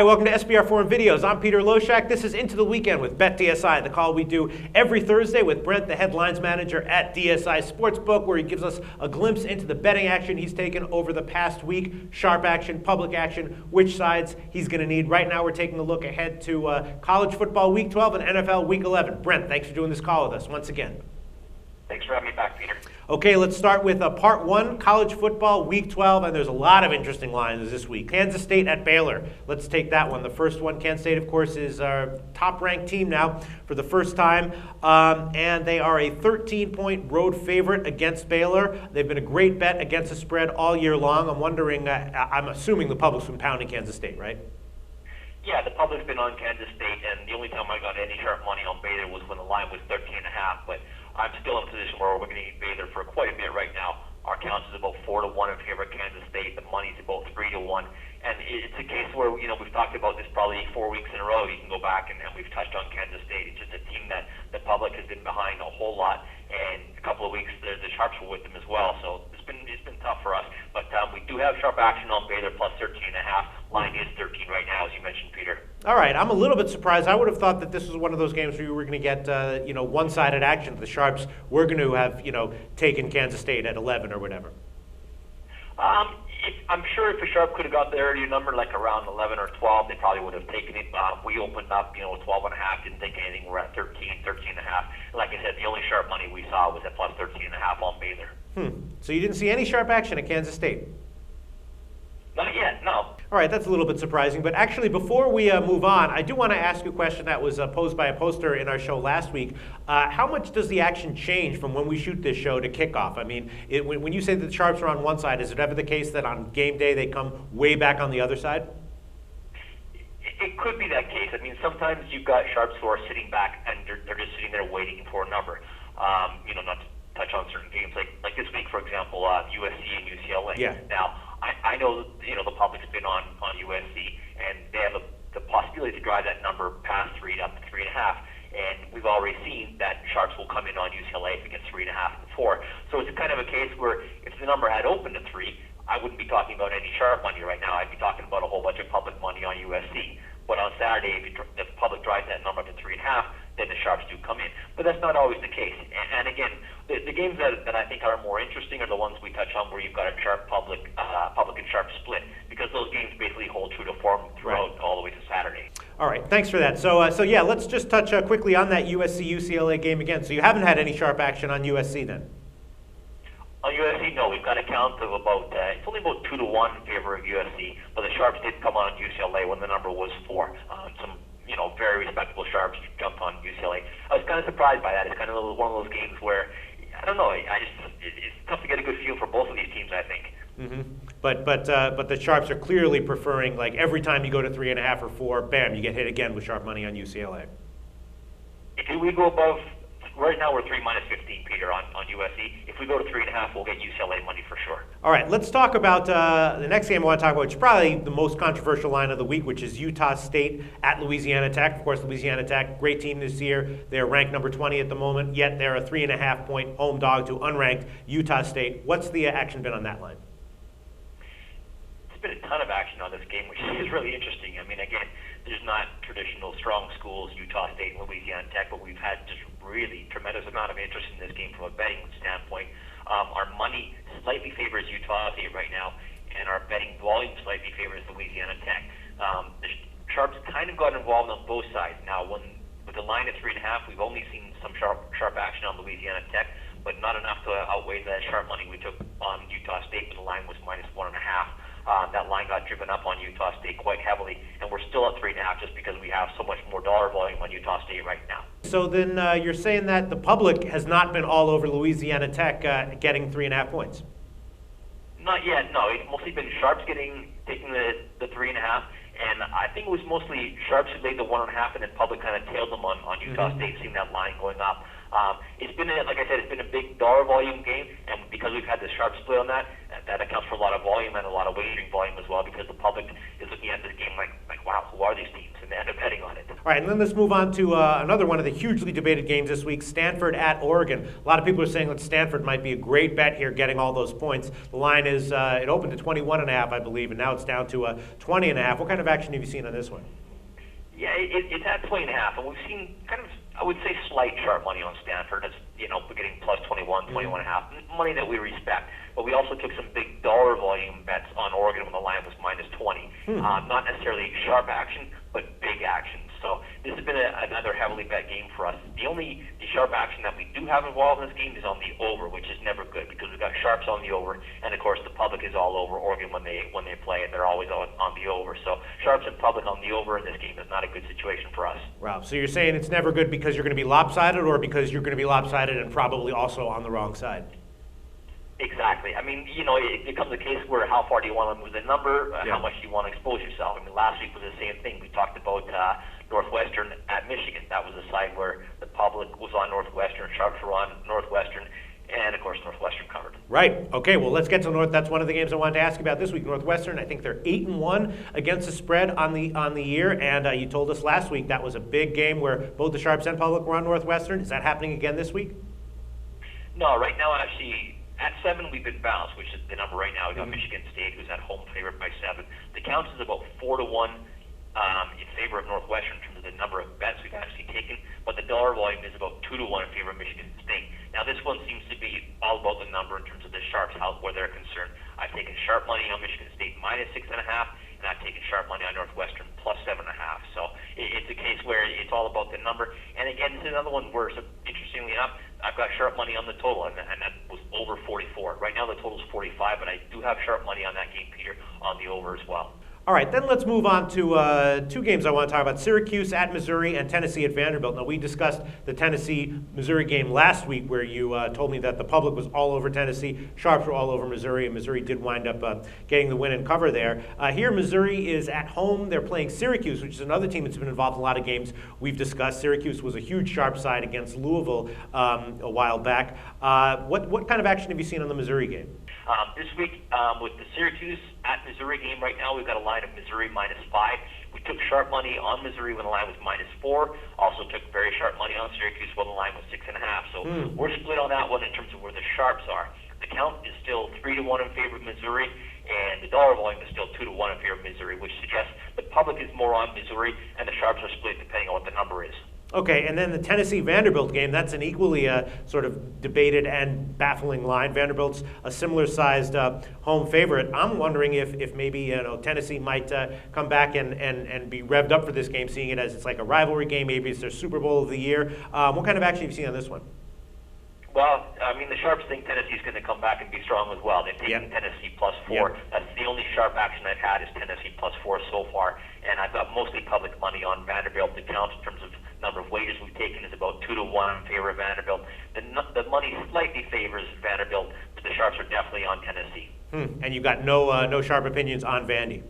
Hi, welcome to SBR Forum Videos. I'm Peter Loshak. This is Into the Weekend with BetDSI, the call we do every Thursday with Brent, the headlines manager at DSI Sportsbook, where he gives us a glimpse into the betting action he's taken over the past week, sharp action, public action, which sides he's going to need. Right now we're taking a look ahead to college football Week 12 and NFL Week 11. Brent, thanks for doing this call with us once again. Thanks for having me back, Peter. Okay, let's start with part one, college football, Week 12, and there's a lot of interesting lines this week. Kansas State at Baylor. Let's take that one. The first one, Kansas State, of course, is our top-ranked team now for the first time, and they are a 13-point road favorite against Baylor. They've been a great bet against the spread all year long. I'm wondering, I'm assuming the public's been pounding Kansas State, right? Yeah, the public's been on Kansas State, and the only time I got any sharp money on Baylor was when the line was 13.5, but I'm still in a position where we're going to need Baylor for quite a bit right now. Our count is about 4-1 in favor of Kansas State. The money's about 3-1, and it's a case where we've talked about this probably 4 weeks in a row. You can go back and we've touched on Kansas State. It's just a team that the public has been behind a whole lot, and a couple of weeks the sharps were with them as well. So it's been tough for us, but we do have sharp action on Baylor plus 13.5. Line is 13 right now, as you mentioned, Peter. All right, I'm a little bit surprised. I would have thought that this was one of those games where you were going to get, one-sided action. The Sharps were going to have, taken Kansas State at 11 or whatever. I'm sure if a Sharp could have got the earlier number, like around 11 or 12, they probably would have taken it. We opened up, 12.5, didn't think anything. We're at 13.5. Like I said, the only Sharp money we saw was at plus 13.5 on Baylor. So you didn't see any sharp action at Kansas State? Not yet, no. All right, that's a little bit surprising. But actually, before we move on, I do want to ask you a question that was posed by a poster in our show last week. How much does the action change from when we shoot this show to kickoff? I mean, when you say that the Sharps are on one side, is it ever the case that on game day they come way back on the other side? It could be that case. I mean, sometimes you've got Sharps who are sitting back and they're just sitting there waiting for a number. Not to touch on certain games like this week, for example, USC and UCLA. Yeah. Now, I know the public's been on USC, and they have the possibility to drive that number past 3 up to 3.5. And we've already seen that Sharps will come in on UCLA if it gets 3.5 and 4. So it's kind of a case where if the number had opened at 3, I wouldn't be talking about any sharp money right now. I'd be talking about a whole bunch of public money on USC. But on Saturday, if the public drives that number to 3.5, then the Sharps do come in. But that's not always the case. And again, the games that I think are more interesting are the ones we touch on where you've got a sharp public and sharp split, because those games basically hold true to form throughout all the way to Saturday. All right, thanks for that. So yeah, let's just touch quickly on that USC-UCLA game again. So you haven't had any sharp action on USC then? On USC, no. We've got a count of about, it's only about 2-1 in favor of USC, but the Sharps did come on UCLA when the number was 4. Some, very respectable Sharps jumped on UCLA. I was kind of surprised by that. It's kind of one of those games where, I don't know, it's tough to get a good feel for both of these teams, I think. Mm-hmm. But the Sharps are clearly preferring, like, every time you go to 3.5 or 4, bam, you get hit again with sharp money on UCLA. If we go above, right now we're 3 minus 15, Peter, on USC. If we go to 3.5, we'll get UCLA money for sure. All right, let's talk about the next game I want to talk about, which is probably the most controversial line of the week, which is Utah State at Louisiana Tech. Of course, Louisiana Tech, great team this year. They're ranked number 20 at the moment, yet they're a 3.5-point home dog to unranked Utah State. What's the action been on that line? There's been a ton of action on this game, which is really interesting. I mean, again, there's not traditional strong schools, Utah State and Louisiana Tech, but we've had just really tremendous amount of interest in this game from a betting standpoint. Our money slightly favors Utah State right now, and our betting volume slightly favors Louisiana Tech. The Sharps kind of got involved on both sides. Now, with the line at 3.5, we've only seen some sharp action on Louisiana Tech, but not enough to outweigh the sharp money we took on Utah State, when the line was minus 1.5. That line got driven up on Utah State quite heavily, and we're still at 3.5 just because we have so much more dollar volume on Utah State right now. So then you're saying that the public has not been all over Louisiana Tech getting 3.5 points? Not yet, no. It's mostly been Sharps taking the 3.5, and I think it was mostly Sharps who laid the 1.5, and then public kind of tailed them on Utah State, seeing that line going up. It's been, like I said, it's been a big dollar volume game, and because we've had the sharp split on that accounts for a lot of volume and a lot of wagering volume as well, because the public is looking at this game like wow, who are these teams? And they end up betting on it. All right, and then let's move on to another one of the hugely debated games this week, Stanford at Oregon. A lot of people are saying that Stanford might be a great bet here, getting all those points. The line is, it opened to 21.5, I believe, and now it's down to 20.5. What kind of action have you seen on this one? Yeah, it's at 20.5, and we've seen kind of, I would say, slight sharp money on Stanford. It's, we're getting plus 21, 21.5, money that we respect. But we also took some big dollar volume bets on Oregon when the line was minus 20. Not necessarily sharp action, but big action. So this has been another heavily bet game for us. The sharp action that we do have involved in this game is on the over, which is never good because we've got sharps on the over, and of course the public is all over Oregon when they play, and they're always on the over. So sharps and public on the over in this game is not a good situation for us. Wow. So you're saying it's never good because you're going to be lopsided, or because you're going to be lopsided and probably also on the wrong side? Exactly. I mean, it becomes a case where how far do you want to move the number, how much do you want to expose yourself. I mean, last week was the same thing. We talked about Northwestern at Michigan. That was a side where the public was on Northwestern, sharps were on Northwestern, and of course Northwestern covered. Right. Okay. Well, let's get to North. That's one of the games I wanted to ask you about this week. Northwestern. I think they're 8-1 against the spread on the year, and you told us last week that was a big game where both the sharps and public were on Northwestern. Is that happening again this week? No. Right now, actually. At 7, we've been balanced, which is the number right now. We've got Michigan State, who's at home favorite by 7. The count is about 4-1 in favor of Northwestern in terms of the number of bets we've actually taken, but the dollar volume is about 2-1 in favor of Michigan State. Now, this one seems to be all about the number in terms of the sharps, where they're concerned. I've taken sharp money on Michigan State minus 6.5, and I've taken sharp money on Northwestern plus 7.5. So it's a case where it's all about the number. And again, this is another one where, interestingly enough, I've got sharp money on the total, and that was over 44. Right now the total is 45, but I do have sharp money on that game, Peter, on the over as well. All right, then let's move on to two games I want to talk about. Syracuse at Missouri and Tennessee at Vanderbilt. Now, we discussed the Tennessee-Missouri game last week where you told me that the public was all over Tennessee, sharps were all over Missouri, and Missouri did wind up getting the win and cover there. Here, Missouri is at home. They're playing Syracuse, which is another team that's been involved in a lot of games we've discussed. Syracuse was a huge sharp side against Louisville a while back. What kind of action have you seen on the Missouri game? This week, with the Syracuse at Missouri game right now, we've got a line of Missouri minus 5. We took sharp money on Missouri when the line was minus 4. Also took very sharp money on Syracuse when the line was 6.5. So we're split on that one in terms of where the sharps are. The count is still 3-1 in favor of Missouri, and the dollar volume is still 2-1 in favor of Missouri, which suggests the public is more on Missouri, and the sharps are split depending on what the number is. Okay, and then the Tennessee-Vanderbilt game, that's an equally sort of debated and baffling line. Vanderbilt's a similar-sized home favorite. I'm wondering if maybe Tennessee might come back and be revved up for this game, seeing it as it's like a rivalry game. Maybe it's their Super Bowl of the year. What kind of action have you seen on this one? Well, I mean, the sharps think Tennessee's going to come back and be strong as well. They've taken Tennessee plus 4. That's the only sharp action I've had is Tennessee plus 4 so far. And I've got mostly public money on Vanderbilt. The count in terms of number of wagers we've taken is about 2-1 in favor of Vanderbilt. The money slightly favors Vanderbilt, but the sharps are definitely on Tennessee. And you got no sharp opinions on Vandy?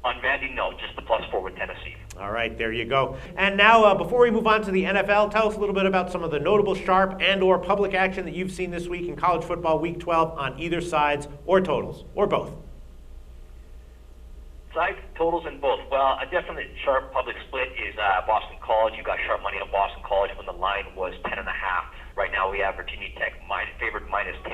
On Vandy, no, just the plus 4 with Tennessee. All right, there you go. And now, before we move on to the NFL, tell us a little bit about some of the notable sharp and or public action that you've seen this week in college football week 12 on either sides or totals, or both. Side totals in both. Well, a definite sharp public split is Boston College. You got sharp money on Boston College when the line was 10.5. Right now we have Virginia Tech favored minus 10.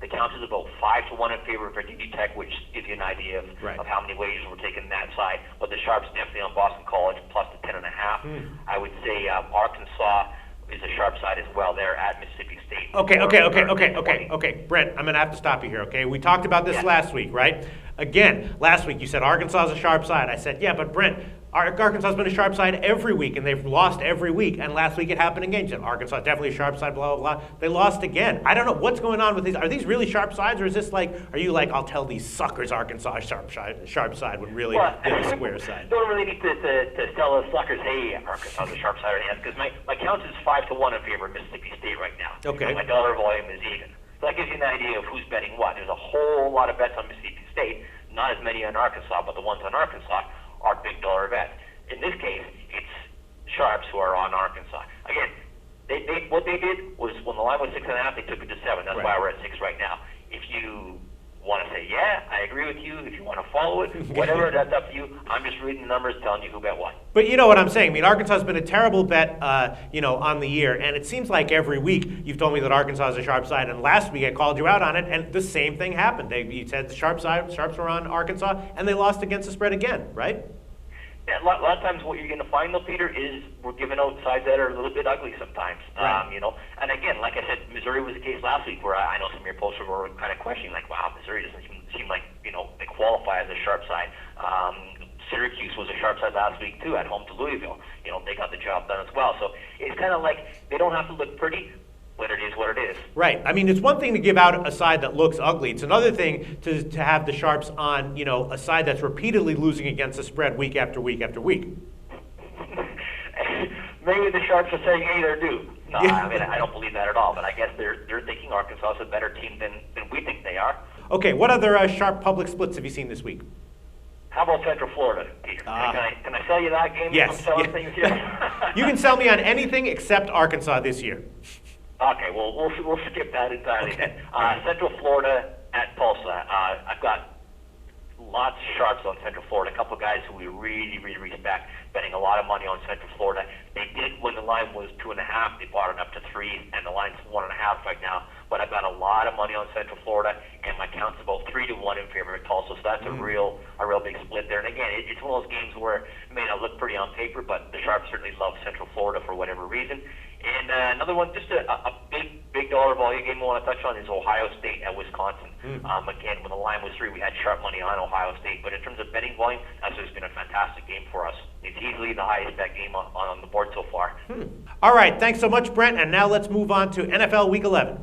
The count is about 5-1 in favor of Virginia Tech, which gives you an idea of how many wagers we're taking that side. But the sharps definitely on Boston College plus the 10.5. I would say Arkansas is a sharp side as well there at Mississippi State. Okay. Brent, I'm going to have to stop you here, okay? We talked about this last week, right? Again, last week you said Arkansas is a sharp side. I said, yeah, but Brent, Arkansas has been a sharp side every week, and they've lost every week. And last week it happened again. You said Arkansas is definitely a sharp side, blah, blah, blah. They lost again. I don't know what's going on with these. Are these really sharp sides, or is this like, are you like, I'll tell these suckers Arkansas is sharp side when really they're the square side? Don't really need to tell those suckers, hey, Arkansas is a sharp side, because my count is 5-1 in favor of Mississippi State right now. Okay. And my dollar volume is even. So that gives you an idea of who's betting what. There's a whole lot of bets on Mississippi State, not as many on Arkansas, but the ones on Arkansas are big dollar bets. In this case, it's sharps who are on Arkansas. Again, what they did was when the line was 6.5, they took it to 7. That's why we're at 6 right now. If you want to say, yeah, I agree with you. If you want to follow it, whatever, that's up to you. I'm just reading the numbers, telling you who bet what. But you know what I'm saying. I mean, Arkansas has been a terrible bet, on the year, and it seems like every week you've told me that Arkansas is a sharp side, and last week I called you out on it, and the same thing happened. You said the sharps were on Arkansas, and they lost against the spread again, right? Yeah, a lot of times what you're going to find, though, Peter, is we're giving out sides that are a little bit ugly sometimes. Right. And again, like I said, Missouri was the case last week where I know some of your posters were kind of questioning, like, wow, Missouri doesn't seem like, they qualify as a sharp side. Syracuse was a sharp side last week, too, at home to Louisville. They got the job done as well. So it's kind of like they don't have to look pretty, but it is what it is. Right. I mean, it's one thing to give out a side that looks ugly. It's another thing to have the sharps on, a side that's repeatedly losing against the spread week after week after week. Maybe the sharps are saying, hey, they're due. No, Yeah. I mean, I don't believe that at all. But I guess they're thinking Arkansas is a better team than we think they are. Okay, what other sharp public splits have you seen this week? How about Central Florida, Peter? Can I sell you that game? Yes. I'm selling things here. You can sell me on anything except Arkansas this year. Okay, well, we'll skip that entirely then. Central Florida at Tulsa. I've got lots of sharps on Central Florida. A couple of guys who we really, really respect, betting a lot of money on Central Florida. They did when the line was 2.5. They bought it up to 3, and the line's 1.5 right now. But I've got a lot of money on Central Florida, and my count's about 3-1 in favor of Tulsa. So that's a real big split there. And again, it's one of those games where it may not look pretty on paper, but the sharps certainly love Central Florida for whatever reason. And another one, just a big dollar value game I want to touch on is Ohio State at Wisconsin. Again, when the line was 3, we had sharp money on Ohio State. But in terms of betting volume, that's just been a fantastic game for us. It's easily the highest bet game on the board so far. All right, thanks so much, Brent. And now let's move on to NFL Week 11.